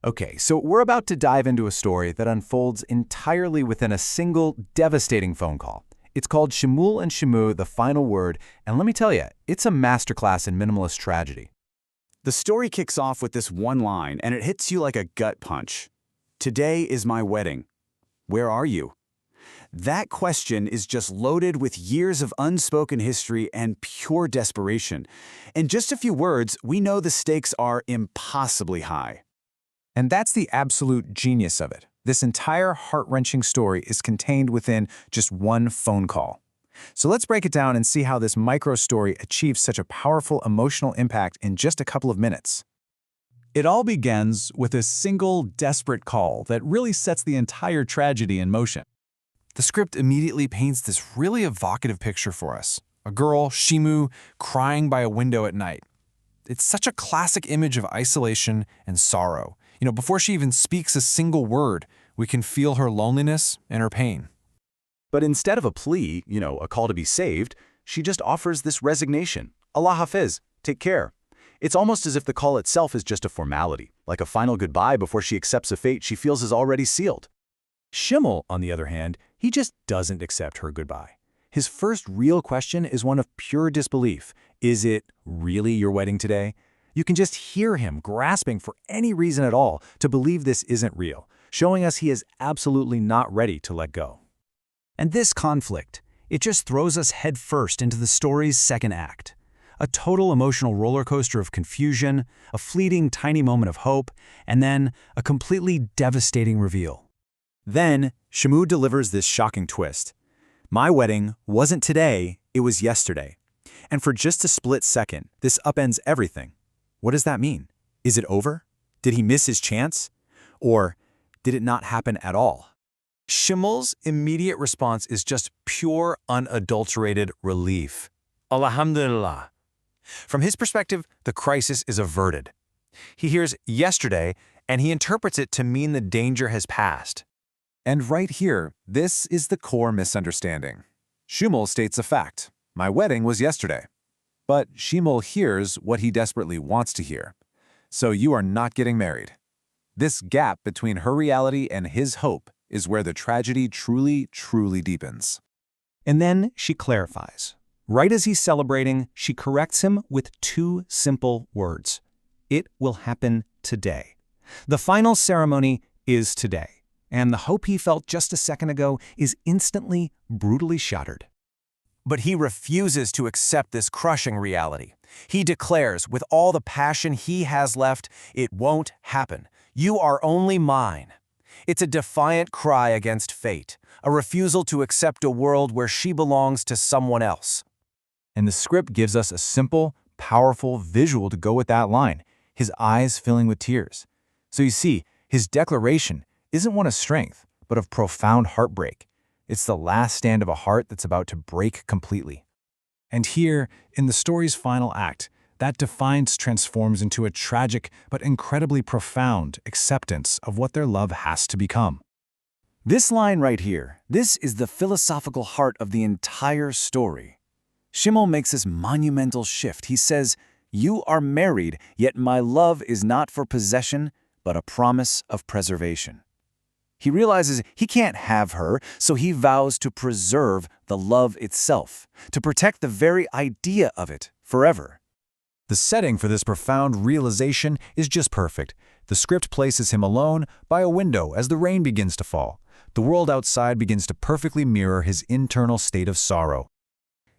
Okay, so we're about to dive into a story that unfolds entirely within a single devastating phone call. It's called Shmuel and Shamu, The Final Word, and let me tell you, it's a masterclass in minimalist tragedy. The story kicks off with this one line, and it hits you like a gut punch. Today is my wedding. Where are you? That question is just loaded with years of unspoken history and pure desperation. In just a few words, we know the stakes are impossibly high. And that's the absolute genius of it. This entire heart-wrenching story is contained within just one phone call. So let's break it down and see how this micro-story achieves such a powerful emotional impact in just a couple of minutes. It all begins with a single, desperate call that really sets the entire tragedy in motion. The script immediately paints this really evocative picture for us. A girl, Shimu, crying by a window at night. It's such a classic image of isolation and sorrow. Before she even speaks a single word, we can feel her loneliness and her pain. But instead of a plea, a call to be saved, she just offers this resignation. Allah Hafiz, take care. It's almost as if the call itself is just a formality, like a final goodbye before she accepts a fate she feels is already sealed. Shmuel, on the other hand, he just doesn't accept her goodbye. His first real question is one of pure disbelief. Is it really your wedding today? You can just hear him grasping for any reason at all to believe this isn't real, showing us he is absolutely not ready to let go. And this conflict, it just throws us headfirst into the story's second act. A total emotional roller coaster of confusion, a fleeting tiny moment of hope, and then a completely devastating reveal. Then, Shamu delivers this shocking twist. My wedding wasn't today, it was yesterday. And for just a split second, this upends everything. What does that mean? Is it over? Did he miss his chance? Or did it not happen at all? Shmuel's immediate response is just pure, unadulterated relief. Alhamdulillah. From his perspective, the crisis is averted. He hears yesterday, and he interprets it to mean the danger has passed. And right here, this is the core misunderstanding. Shmuel states a fact. My wedding was yesterday. But Shmuel hears what he desperately wants to hear. So you are not getting married. This gap between her reality and his hope is where the tragedy truly, truly deepens. And then she clarifies. Right as he's celebrating, she corrects him with two simple words. It will happen today. The final ceremony is today. And the hope he felt just a second ago is instantly, brutally shattered. But he refuses to accept this crushing reality. He declares, with all the passion he has left, it won't happen. You are only mine. It's a defiant cry against fate, a refusal to accept a world where she belongs to someone else. And the script gives us a simple, powerful visual to go with that line, his eyes filling with tears. So you see, his declaration isn't one of strength, but of profound heartbreak. It's the last stand of a heart that's about to break completely. And here, in the story's final act, that defiance transforms into a tragic but incredibly profound acceptance of what their love has to become. This line right here, this is the philosophical heart of the entire story. Shmuel makes this monumental shift. He says, "You are married, yet my love is not for possession, but a promise of preservation." He realizes he can't have her, so he vows to preserve the love itself, to protect the very idea of it forever. The setting for this profound realization is just perfect. The script places him alone by a window as the rain begins to fall. The world outside begins to perfectly mirror his internal state of sorrow.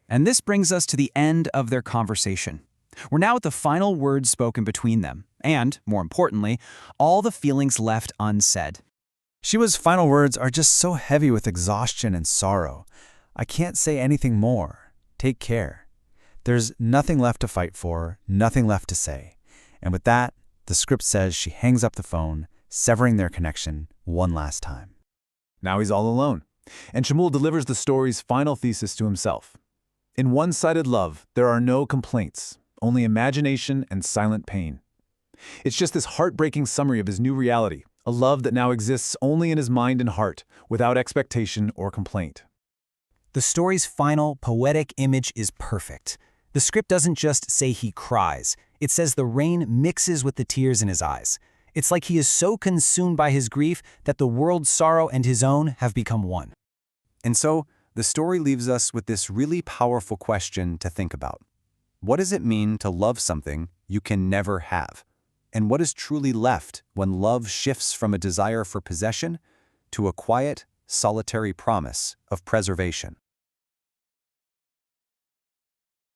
And this brings us to the end of their conversation. We're now at the final words spoken between them, and, more importantly, all the feelings left unsaid. Shiva's final words are just so heavy with exhaustion and sorrow. I can't say anything more. Take care. There's nothing left to fight for, nothing left to say. And with that, the script says she hangs up the phone, severing their connection one last time. Now he's all alone, and Shmuel delivers the story's final thesis to himself. In one-sided love, there are no complaints, only imagination and silent pain. It's just this heartbreaking summary of his new reality, a love that now exists only in his mind and heart, without expectation or complaint. The story's final, poetic image is perfect. The script doesn't just say he cries. It says the rain mixes with the tears in his eyes. It's like he is so consumed by his grief that the world's sorrow and his own have become one. And so, the story leaves us with this really powerful question to think about. What does it mean to love something you can never have? And what is truly left when love shifts from a desire for possession to a quiet, solitary promise of preservation?